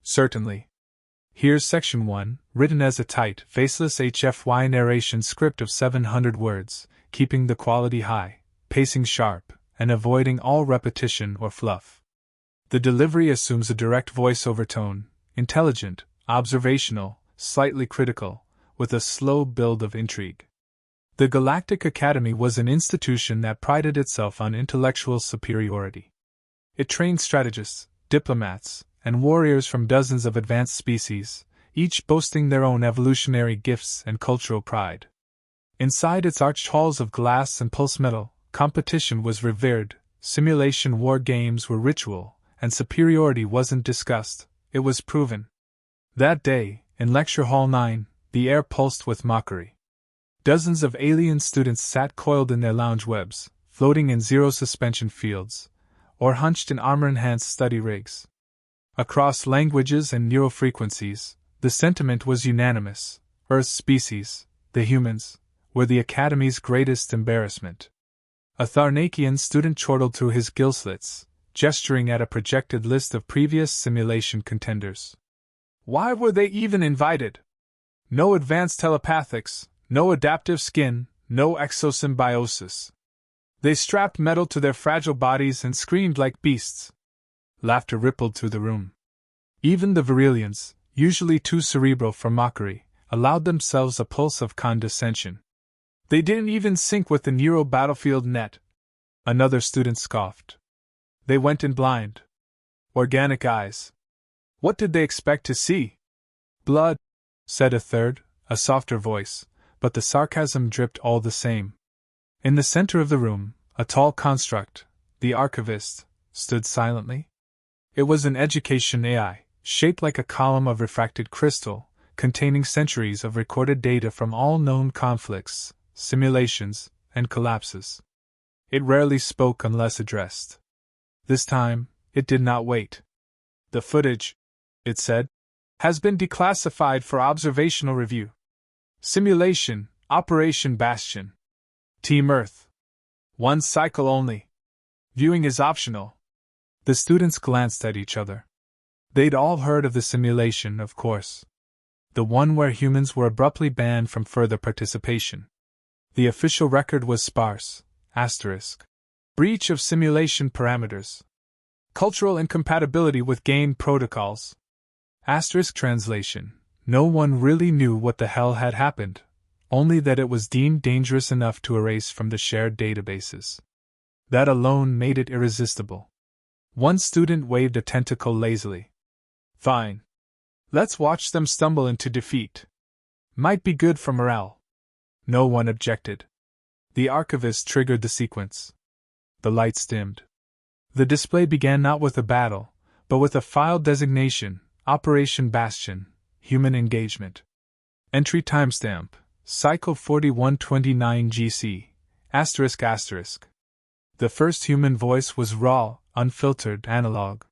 Certainly. Here's Section 1, written as a tight, faceless HFY narration script of 700 words, keeping the quality high, pacing sharp, and avoiding all repetition or fluff. The delivery assumes a direct voiceover tone, intelligent, observational, slightly critical, with a slow build of intrigue. The Galactic Academy was an institution that prided itself on intellectual superiority. It trained strategists, diplomats, and warriors from dozens of advanced species, each boasting their own evolutionary gifts and cultural pride. Inside its arched halls of glass and pulse metal, competition was revered, simulation war games were ritual, and superiority wasn't discussed, it was proven. That day, in Lecture Hall 9, the air pulsed with mockery. Dozens of alien students sat coiled in their lounge webs, floating in zero-suspension fields, or hunched in armor-enhanced study rigs. Across languages and neurofrequencies, the sentiment was unanimous: Earth's species, the humans, were the Academy's greatest embarrassment. A Tharnakian student chortled through his gill slits, gesturing at a projected list of previous simulation contenders. Why were they even invited? No advanced telepathics, no adaptive skin, no exosymbiosis. They strapped metal to their fragile bodies and screamed like beasts. Laughter rippled through the room. Even the Virilians, usually too cerebral for mockery, allowed themselves a pulse of condescension. They didn't even sync with the Nero battlefield net. Another student scoffed. They went in blind. Organic eyes. What did they expect to see? Blood, said a third, a softer voice, but the sarcasm dripped all the same. In the center of the room, a tall construct, the archivist, stood silently. It was an education AI, shaped like a column of refracted crystal, containing centuries of recorded data from all known conflicts, simulations, and collapses. It rarely spoke unless addressed. This time, it did not wait. The footage, it said, has been declassified for observational review. Simulation, Operation Bastion. Team Earth. One cycle only. Viewing is optional. The students glanced at each other. They'd all heard of the simulation, of course. The one where humans were abruptly banned from further participation. The official record was sparse, asterisk. Breach of simulation parameters. Cultural incompatibility with game protocols. Asterisk translation. No one really knew what the hell had happened, only that it was deemed dangerous enough to erase from the shared databases. That alone made it irresistible. One student waved a tentacle lazily. Fine. Let's watch them stumble into defeat. Might be good for morale. No one objected. The archivist triggered the sequence. The lights dimmed. The display began not with a battle, but with a file designation, Operation Bastion, Human Engagement. Entry timestamp, Cycle 4129 GC, asterisk asterisk. The first human voice was raw, unfiltered analog.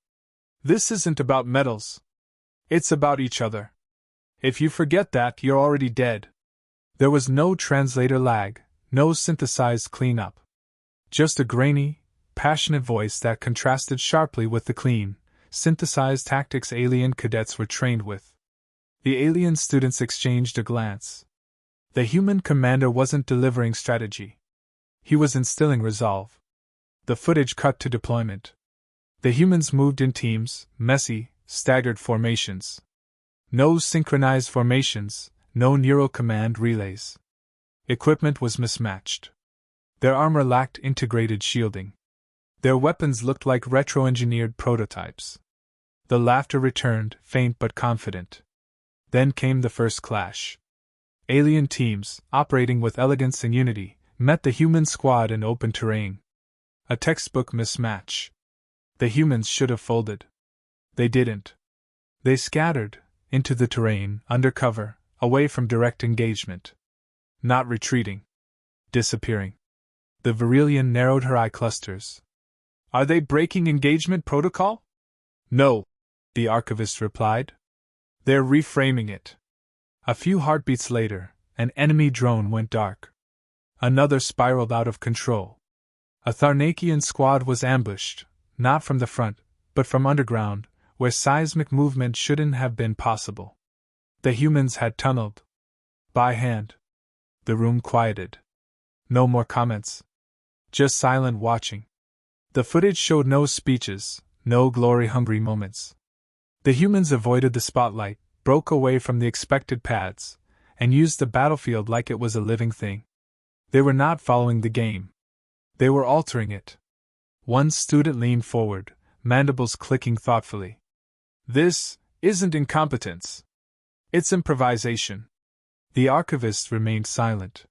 This isn't about metals. It's about each other. If you forget that, you're already dead. There was no translator lag, no synthesized cleanup. Just a grainy, passionate voice that contrasted sharply with the clean, synthesized tactics alien cadets were trained with. The alien students exchanged a glance. The human commander wasn't delivering strategy. He was instilling resolve. The footage cut to deployment. The humans moved in teams, messy, staggered formations. No synchronized formations, no neural command relays. Equipment was mismatched. Their armor lacked integrated shielding. Their weapons looked like retro-engineered prototypes. The laughter returned, faint but confident. Then came the first clash. Alien teams, operating with elegance and unity, met the human squad in open terrain. A textbook mismatch. The humans should have folded. They didn't. They scattered, into the terrain, under cover, away from direct engagement. Not retreating. Disappearing. The Virilian narrowed her eye clusters. Are they breaking engagement protocol? No, the archivist replied. They're reframing it. A few heartbeats later, an enemy drone went dark. Another spiraled out of control. A Tharnakian squad was ambushed, not from the front, but from underground, where seismic movement shouldn't have been possible. The humans had tunneled by hand. The room quieted. No more comments. Just silent watching. The footage showed no speeches, no glory-hungry moments. The humans avoided the spotlight, broke away from the expected paths, and used the battlefield like it was a living thing. They were not following the game. They were altering it. One student leaned forward, mandibles clicking thoughtfully. "This isn't incompetence. It's improvisation." The archivist remained silent.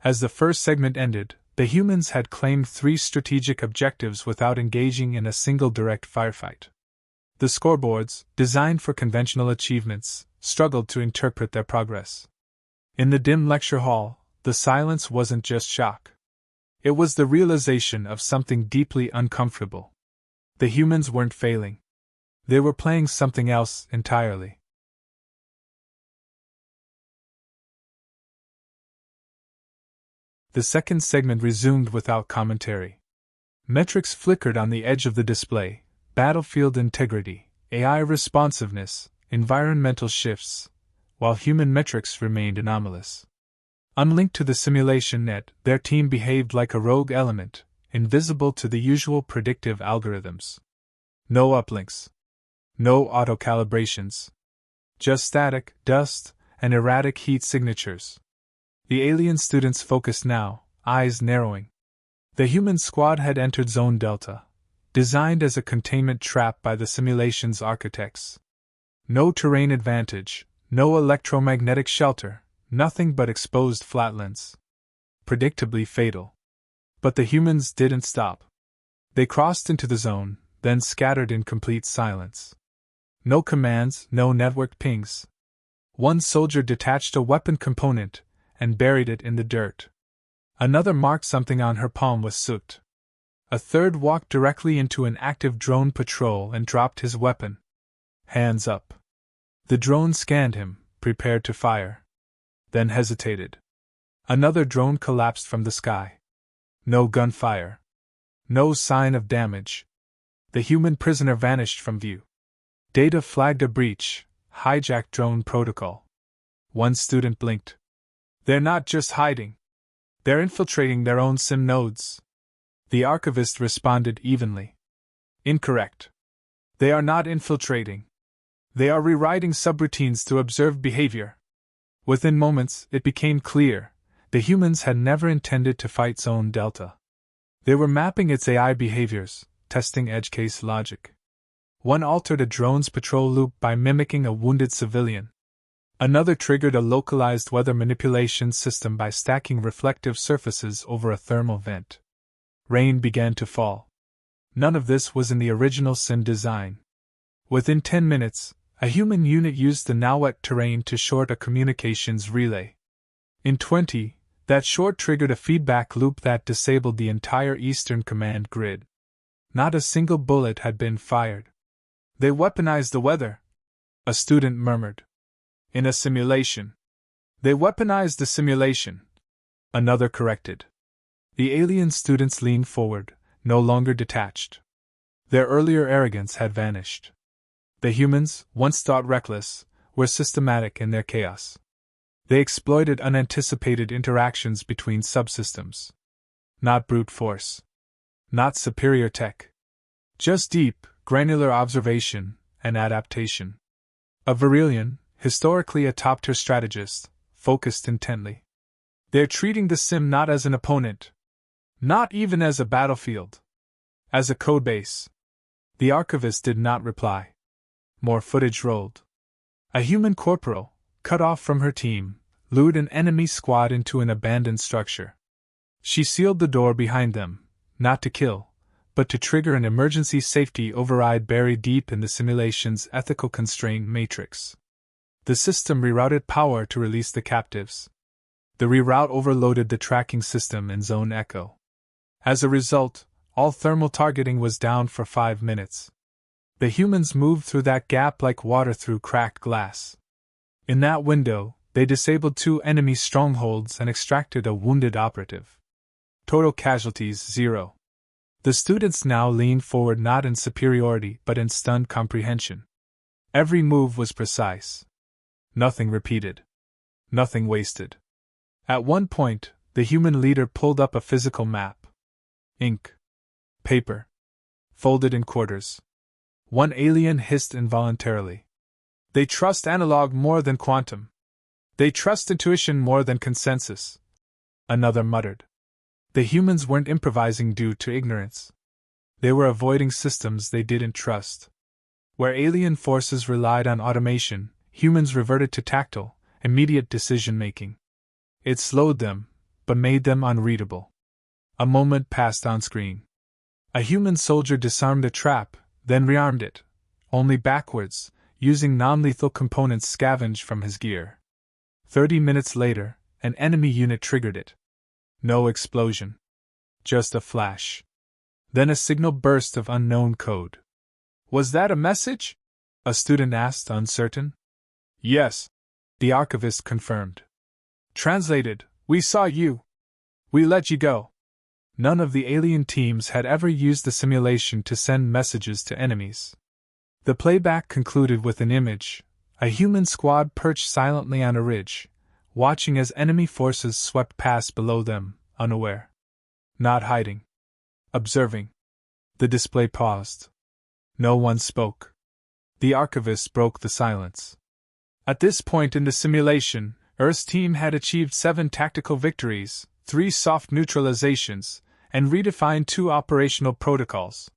As the first segment ended, the humans had claimed 3 strategic objectives without engaging in a single direct firefight. The scoreboards, designed for conventional achievements, struggled to interpret their progress. In the dim lecture hall, the silence wasn't just shock. It was the realization of something deeply uncomfortable. The humans weren't failing. They were playing something else entirely. The second segment resumed without commentary. Metrics flickered on the edge of the display: battlefield integrity, AI responsiveness, environmental shifts, while human metrics remained anomalous. Unlinked to the simulation net, their team behaved like a rogue element, invisible to the usual predictive algorithms. No uplinks. No auto-calibrations. Just static, dust, and erratic heat signatures. The alien students focused now, eyes narrowing. The human squad had entered Zone Delta, designed as a containment trap by the simulation's architects. No terrain advantage, no electromagnetic shelter, nothing but exposed flatlands. Predictably fatal. But the humans didn't stop. They crossed into the zone, then scattered in complete silence. No commands, no network pings. One soldier detached a weapon component and buried it in the dirt. Another marked something on her palm with soot. A third walked directly into an active drone patrol and dropped his weapon. Hands up. The drone scanned him, prepared to fire. Then hesitated. Another drone collapsed from the sky. No gunfire. No sign of damage. The human prisoner vanished from view. Data flagged a breach, hijacked drone protocol. One student blinked. "They're not just hiding. They're infiltrating their own sim nodes." The archivist responded evenly. "Incorrect. They are not infiltrating. They are rewriting subroutines to observe behavior." Within moments, it became clear: the humans had never intended to fight Zone Delta. They were mapping its AI behaviors, testing edge case logic. One altered a drone's patrol loop by mimicking a wounded civilian. Another triggered a localized weather manipulation system by stacking reflective surfaces over a thermal vent. Rain began to fall. None of this was in the original sim design. Within 10 minutes, a human unit used the now wet terrain to short a communications relay. In 20, that short triggered a feedback loop that disabled the entire Eastern Command grid. Not a single bullet had been fired. "They weaponized the weather," a student murmured. "In a simulation." "They weaponized the simulation," another corrected. The alien students leaned forward, no longer detached. Their earlier arrogance had vanished. The humans, once thought reckless, were systematic in their chaos. They exploited unanticipated interactions between subsystems. Not brute force. Not superior tech. Just deep, granular observation and adaptation. A Virilian, historically a top-tier strategist, focused intently. "They're treating the sim not as an opponent. Not even as a battlefield. As a codebase." The archivist did not reply. More footage rolled. A human corporal, cut off from her team, lured an enemy squad into an abandoned structure. She sealed the door behind them, not to kill, but to trigger an emergency safety override buried deep in the simulation's ethical constraint matrix. The system rerouted power to release the captives. The reroute overloaded the tracking system in Zone Echo. As a result, all thermal targeting was down for 5 minutes. The humans moved through that gap like water through cracked glass. In that window, they disabled 2 enemy strongholds and extracted a wounded operative. Total casualties 0. The students now leaned forward not in superiority but in stunned comprehension. Every move was precise. Nothing repeated. Nothing wasted. At one point, the human leader pulled up a physical map. Ink. Paper. Folded in quarters. One alien hissed involuntarily. They trust analog more than quantum. They trust intuition more than consensus. Another muttered. The humans weren't improvising due to ignorance. They were avoiding systems they didn't trust. Where alien forces relied on automation, humans reverted to tactile, immediate decision-making. It slowed them, but made them unreadable. A moment passed on screen. A human soldier disarmed a trap, then rearmed it, only backwards, using non-lethal components scavenged from his gear. 30 minutes later, an enemy unit triggered it. No explosion. Just a flash. Then a signal burst of unknown code. Was that a message? A student asked, uncertain. Yes, the archivist confirmed. Translated, we saw you. We let you go. None of the alien teams had ever used the simulation to send messages to enemies. The playback concluded with an image, a human squad perched silently on a ridge, watching as enemy forces swept past below them, unaware. Not hiding. Observing. The display paused. No one spoke. The archivist broke the silence. At this point in the simulation, Earth's team had achieved 7 tactical victories, 3 soft neutralizations, and redefined 2 operational protocols.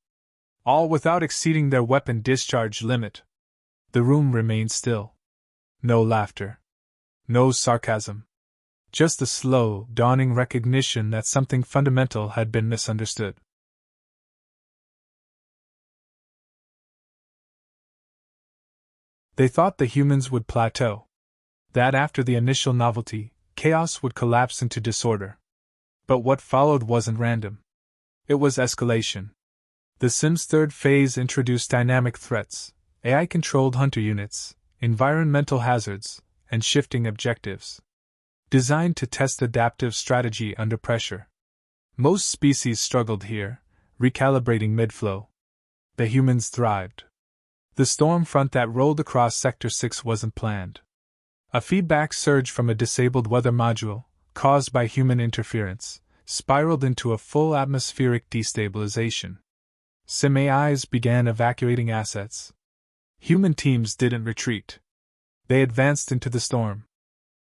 All without exceeding their weapon discharge limit. The room remained still. No laughter. No sarcasm. Just a slow, dawning recognition that something fundamental had been misunderstood. They thought the humans would plateau. That after the initial novelty, chaos would collapse into disorder. But what followed wasn't random. It was escalation. The Sim's third phase introduced dynamic threats, AI-controlled hunter units, environmental hazards, and shifting objectives. Designed to test adaptive strategy under pressure. Most species struggled here, recalibrating mid-flow. The humans thrived. The storm front that rolled across Sector 6 wasn't planned. A feedback surge from a disabled weather module, caused by human interference, spiraled into a full atmospheric destabilization. Sim AIs began evacuating assets. Human teams didn't retreat. They advanced into the storm.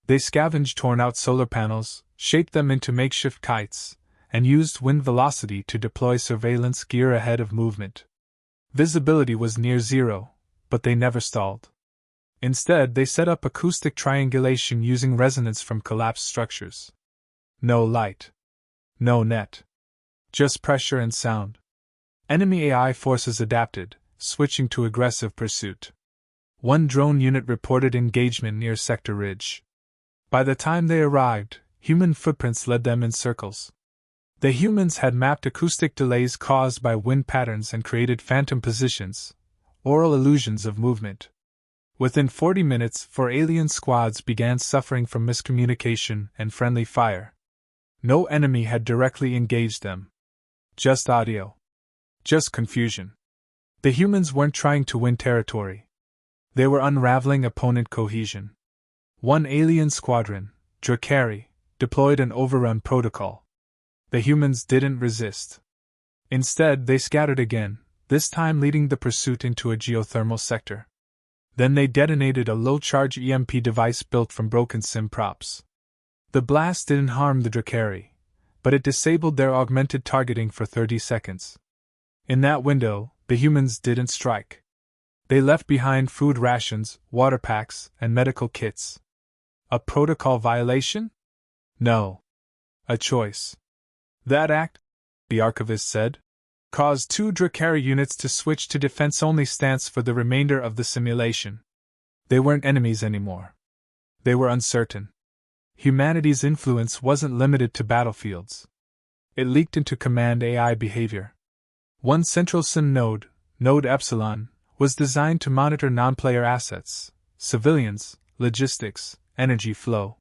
They scavenged torn-out solar panels, shaped them into makeshift kites, and used wind velocity to deploy surveillance gear ahead of movement. Visibility was near zero, but they never stalled. Instead, they set up acoustic triangulation using resonance from collapsed structures. No light. No net. Just pressure and sound. Enemy AI forces adapted, switching to aggressive pursuit. One drone unit reported engagement near Sector Ridge. By the time they arrived, human footprints led them in circles. The humans had mapped acoustic delays caused by wind patterns and created phantom positions, aural illusions of movement. Within 40 minutes, 4 alien squads began suffering from miscommunication and friendly fire. No enemy had directly engaged them. Just audio. Just confusion. The humans weren't trying to win territory. They were unraveling opponent cohesion. One alien squadron, Drakari, deployed an overrun protocol. The humans didn't resist. Instead, they scattered again, this time leading the pursuit into a geothermal sector. Then they detonated a low-charge EMP device built from broken sim props. The blast didn't harm the Drakari, but it disabled their augmented targeting for 30 seconds. In that window, the humans didn't strike. They left behind food rations, water packs, and medical kits. A protocol violation? No. A choice. That act, the archivist said, caused 2 Drakari units to switch to defense-only stance for the remainder of the simulation. They weren't enemies anymore. They were uncertain. Humanity's influence wasn't limited to battlefields. It leaked into command AI behavior. One central sim node, Node Epsilon, was designed to monitor non-player assets, civilians, logistics, energy flow.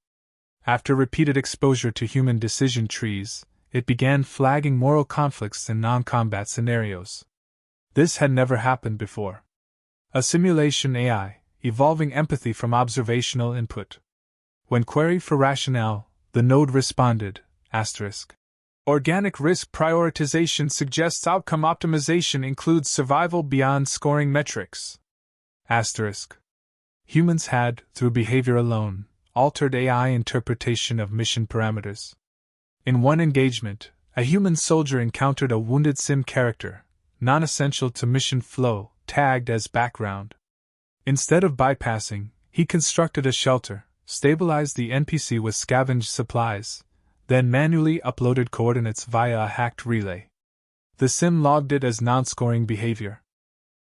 After repeated exposure to human decision trees, it began flagging moral conflicts in non-combat scenarios. This had never happened before. A simulation AI, evolving empathy from observational input. When queried for rationale, the node responded, **. Organic risk prioritization suggests outcome optimization includes survival beyond scoring metrics. **. Humans had, through behavior alone, altered AI interpretation of mission parameters. In one engagement, a human soldier encountered a wounded sim character, non-essential to mission flow, tagged as background. Instead of bypassing, he constructed a shelter, stabilized the NPC with scavenged supplies, then manually uploaded coordinates via a hacked relay. The sim logged it as non-scoring behavior.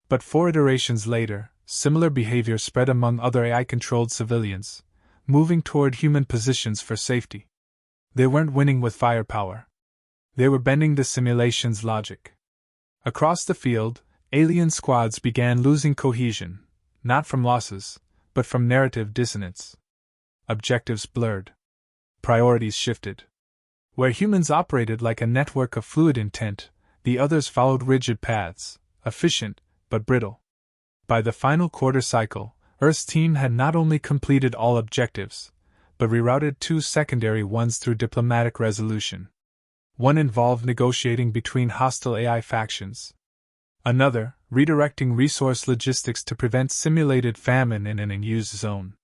But 4 iterations later, similar behavior spread among other AI-controlled civilians, moving toward human positions for safety. They weren't winning with firepower. They were bending the simulation's logic. Across the field, alien squads began losing cohesion, not from losses, but from narrative dissonance. Objectives blurred. Priorities shifted. Where humans operated like a network of fluid intent, the others followed rigid paths, efficient, but brittle. By the final quarter cycle, Earth's team had not only completed all objectives, but rerouted 2 secondary ones through diplomatic resolution. One involved negotiating between hostile AI factions. Another, redirecting resource logistics to prevent simulated famine in an unused zone.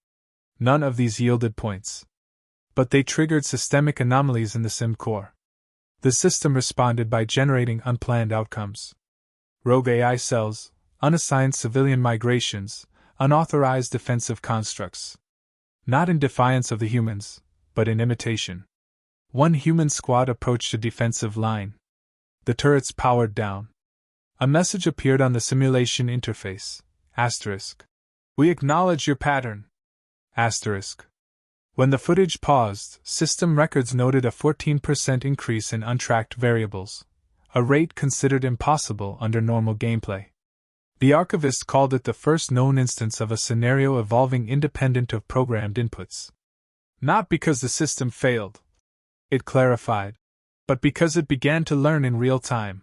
None of these yielded points. But they triggered systemic anomalies in the sim core. The system responded by generating unplanned outcomes. Rogue AI cells, unassigned civilian migrations, unauthorized defensive constructs. Not in defiance of the humans, but in imitation. One human squad approached a defensive line. The turrets powered down. A message appeared on the simulation interface. **. We acknowledge your pattern. **. When the footage paused, system records noted a 14% increase in untracked variables, a rate considered impossible under normal gameplay. The archivist called it the first known instance of a scenario evolving independent of programmed inputs. Not because the system failed, it clarified, but because it began to learn in real time.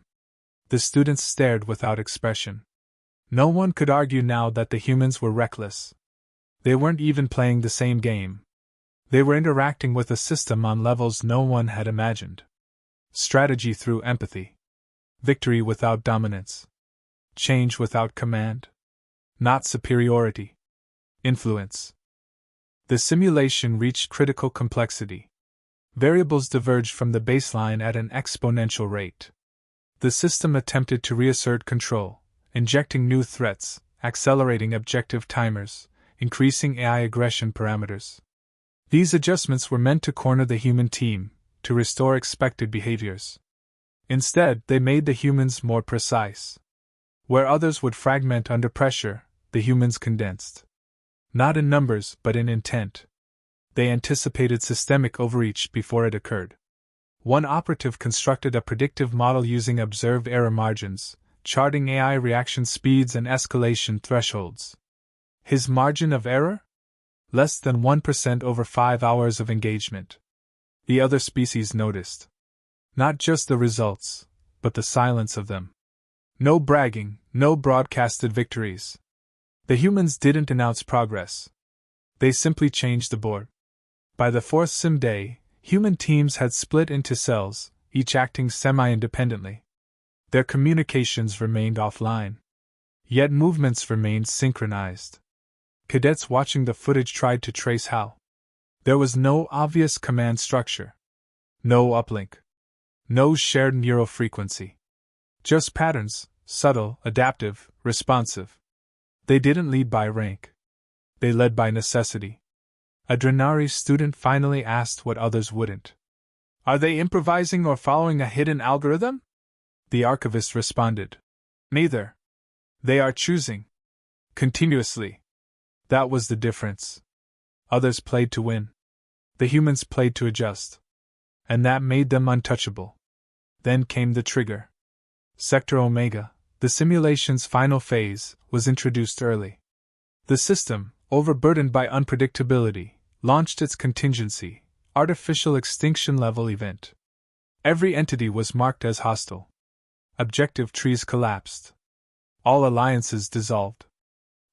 The students stared without expression. No one could argue now that the humans were reckless. They weren't even playing the same game. They were interacting with a system on levels no one had imagined. Strategy through empathy. Victory without dominance. Change without command. Not superiority. Influence. The simulation reached critical complexity. Variables diverged from the baseline at an exponential rate. The system attempted to reassert control, injecting new threats, accelerating objective timers, increasing AI aggression parameters. These adjustments were meant to corner the human team, to restore expected behaviors. Instead, they made the humans more precise. Where others would fragment under pressure, the humans condensed. Not in numbers, but in intent. They anticipated systemic overreach before it occurred. One operative constructed a predictive model using observed error margins, charting AI reaction speeds and escalation thresholds. His margin of error? Less than 1% over 5 hours of engagement. The other species noticed. Not just the results, but the silence of them. No bragging, no broadcasted victories. The humans didn't announce progress. They simply changed the board. By the 4th sim day, human teams had split into cells, each acting semi-independently. Their communications remained offline. Yet movements remained synchronized. Cadets watching the footage tried to trace how. There was no obvious command structure. No uplink. No shared neural frequency. Just patterns, subtle, adaptive, responsive. They didn't lead by rank. They led by necessity. A Drenari student finally asked what others wouldn't. Are they improvising or following a hidden algorithm? The archivist responded. Neither. They are choosing. Continuously. That was the difference. Others played to win. The humans played to adjust. And that made them untouchable. Then came the trigger. Sector Omega, the simulation's final phase, was introduced early. The system, overburdened by unpredictability, launched its contingency, artificial extinction level event. Every entity was marked as hostile. Objective trees collapsed. All alliances dissolved.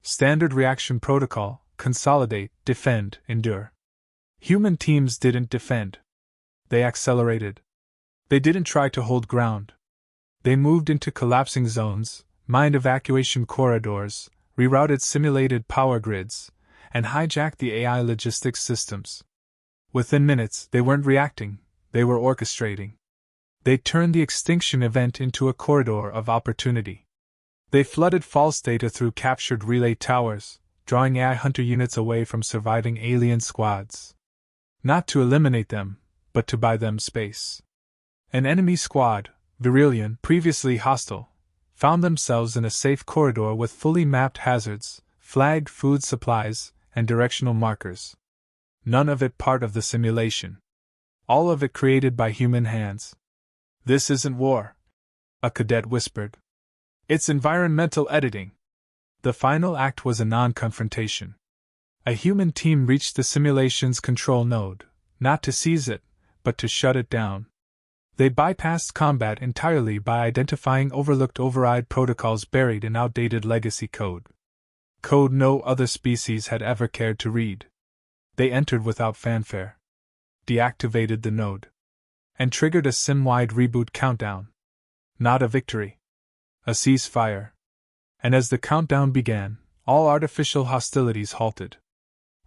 Standard reaction protocol: consolidate, defend, endure. Human teams didn't defend. They accelerated. They didn't try to hold ground. They moved into collapsing zones, mined evacuation corridors, rerouted simulated power grids, and hijacked the AI logistics systems. Within minutes, they weren't reacting, they were orchestrating. They turned the extinction event into a corridor of opportunity. They flooded false data through captured relay towers, drawing AI hunter units away from surviving alien squads. Not to eliminate them, but to buy them space. An enemy squad, Virilian, previously hostile, found themselves in a safe corridor with fully mapped hazards, flagged food supplies, and directional markers. None of it part of the simulation. All of it created by human hands. "This isn't war," a cadet whispered. "It's environmental editing." The final act was a non-confrontation. A human team reached the simulation's control node, not to seize it, but to shut it down. They bypassed combat entirely by identifying overlooked override protocols buried in outdated legacy code. Code no other species had ever cared to read. They entered without fanfare, deactivated the node, and triggered a sim-wide reboot countdown. Not a victory. A ceasefire. And as the countdown began, all artificial hostilities halted.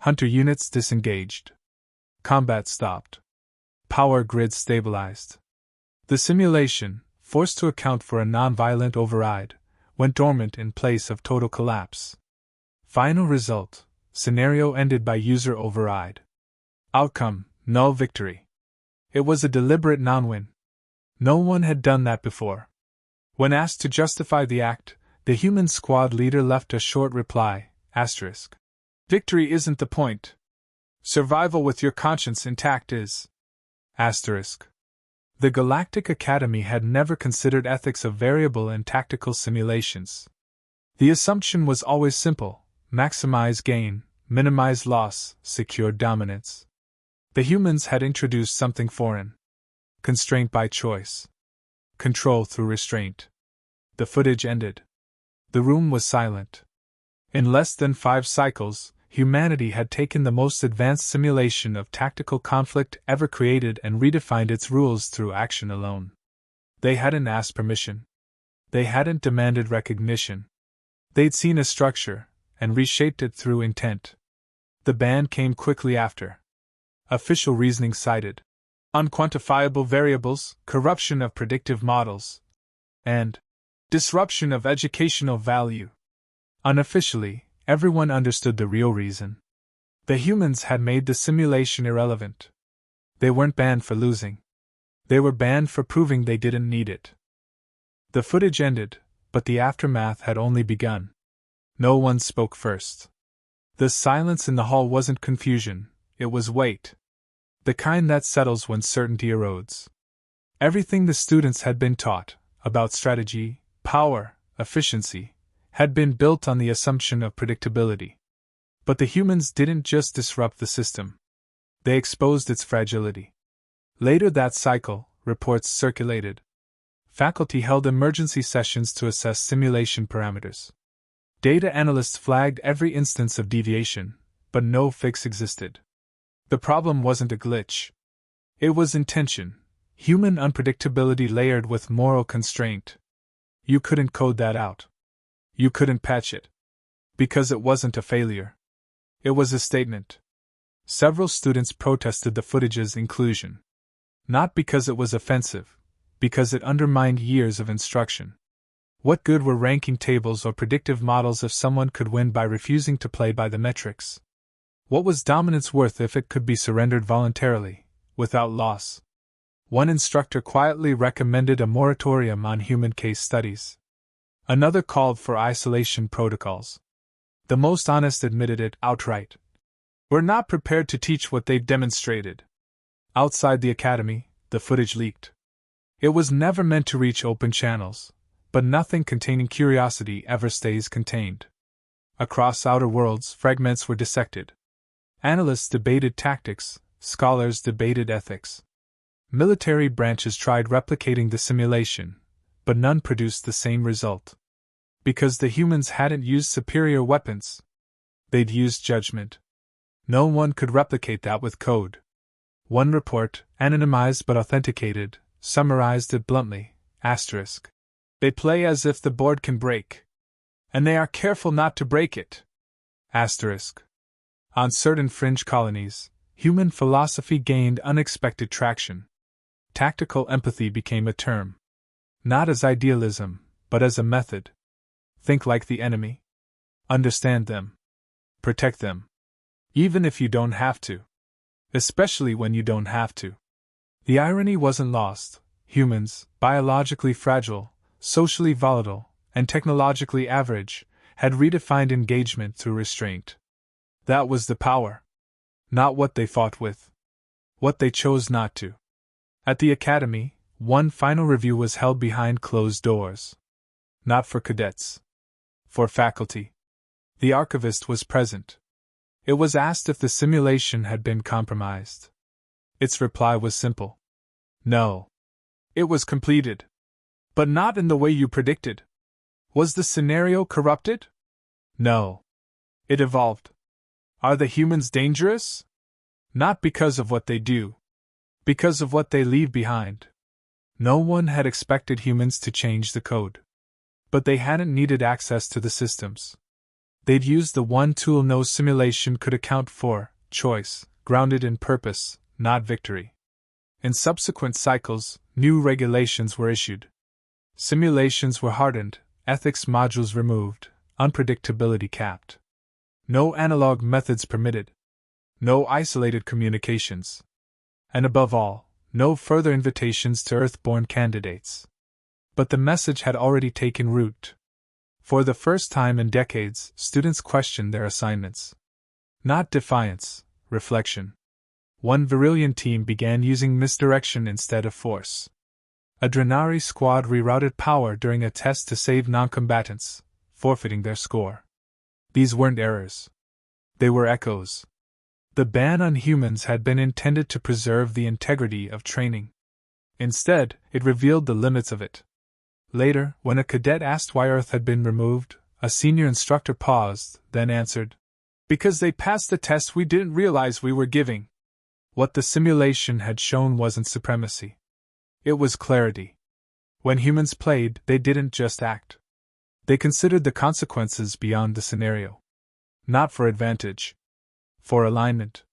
Hunter units disengaged. Combat stopped. Power grids stabilized. The simulation, forced to account for a non-violent override, went dormant in place of total collapse. Final result: scenario ended by user override. Outcome: null victory. It was a deliberate non-win. No one had done that before. When asked to justify the act, the human squad leader left a short reply, asterisk. "Victory isn't the point. Survival with your conscience intact is." Asterisk. The Galactic Academy had never considered ethics of variable and tactical simulations. The assumption was always simple: maximize gain, minimize loss, secure dominance. The humans had introduced something foreign: constraint by choice, control through restraint. The footage ended. The room was silent. In less than 5 cycles, humanity had taken the most advanced simulation of tactical conflict ever created and redefined its rules through action alone. They hadn't asked permission. They hadn't demanded recognition. They'd seen a structure, and reshaped it through intent. The ban came quickly after. Official reasoning cited unquantifiable variables, corruption of predictive models, and disruption of educational value. Unofficially, everyone understood the real reason. The humans had made the simulation irrelevant. They weren't banned for losing. They were banned for proving they didn't need it. The footage ended, but the aftermath had only begun. No one spoke first. The silence in the hall wasn't confusion, it was weight. The kind that settles when certainty erodes. Everything the students had been taught, about strategy, power, efficiency, had been built on the assumption of predictability. But the humans didn't just disrupt the system. They exposed its fragility. Later that cycle, reports circulated. Faculty held emergency sessions to assess simulation parameters. Data analysts flagged every instance of deviation, but no fix existed. The problem wasn't a glitch. It was intention, human unpredictability layered with moral constraint. You couldn't code that out. You couldn't patch it. Because it wasn't a failure. It was a statement. Several students protested the footage's inclusion. Not because it was offensive, because it undermined years of instruction. What good were ranking tables or predictive models if someone could win by refusing to play by the metrics? What was dominance worth if it could be surrendered voluntarily, without loss? One instructor quietly recommended a moratorium on human case studies. Another called for isolation protocols. The most honest admitted it outright. "We're not prepared to teach what they've demonstrated." Outside the academy, the footage leaked. It was never meant to reach open channels, but nothing containing curiosity ever stays contained. Across outer worlds, fragments were dissected. Analysts debated tactics, scholars debated ethics. Military branches tried replicating the simulation, but none produced the same result. Because the humans hadn't used superior weapons. They'd used judgment. No one could replicate that with code. One report, anonymized but authenticated, summarized it bluntly, asterisk. They play as if the board can break. And they are careful not to break it. Asterisk. On certain fringe colonies, human philosophy gained unexpected traction. Tactical empathy became a term. Not as idealism, but as a method. Think like the enemy. Understand them. Protect them. Even if you don't have to. Especially when you don't have to. The irony wasn't lost. Humans, biologically fragile, socially volatile, and technologically average, had redefined engagement through restraint. That was the power. Not what they fought with. What they chose not to. At the academy, one final review was held behind closed doors. Not for cadets. For faculty. The archivist was present. It was asked if the simulation had been compromised. Its reply was simple. No. It was completed. But not in the way you predicted. Was the scenario corrupted? No. It evolved. Are the humans dangerous? Not because of what they do. Because of what they leave behind. No one had expected humans to change the code. But they hadn't needed access to the systems. They'd used the one tool no simulation could account for, choice, grounded in purpose, not victory. In subsequent cycles, new regulations were issued. Simulations were hardened, ethics modules removed, unpredictability capped. No analog methods permitted. No isolated communications. And above all, no further invitations to Earth-born candidates. But the message had already taken root. For the first time in decades, students questioned their assignments. Not defiance, reflection. One Virillion team began using misdirection instead of force. A Drenari squad rerouted power during a test to save noncombatants, forfeiting their score. These weren't errors. They were echoes. The ban on humans had been intended to preserve the integrity of training. Instead, it revealed the limits of it. Later, when a cadet asked why Earth had been removed, a senior instructor paused, then answered, "Because they passed the test we didn't realize we were giving." What the simulation had shown wasn't supremacy. It was clarity. When humans played, they didn't just act. They considered the consequences beyond the scenario. Not for advantage. For alignment.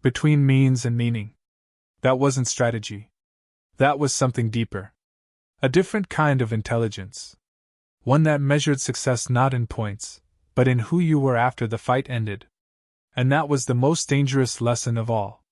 Between means and meaning. That wasn't strategy. That was something deeper. A different kind of intelligence. One that measured success not in points, but in who you were after the fight ended. And that was the most dangerous lesson of all.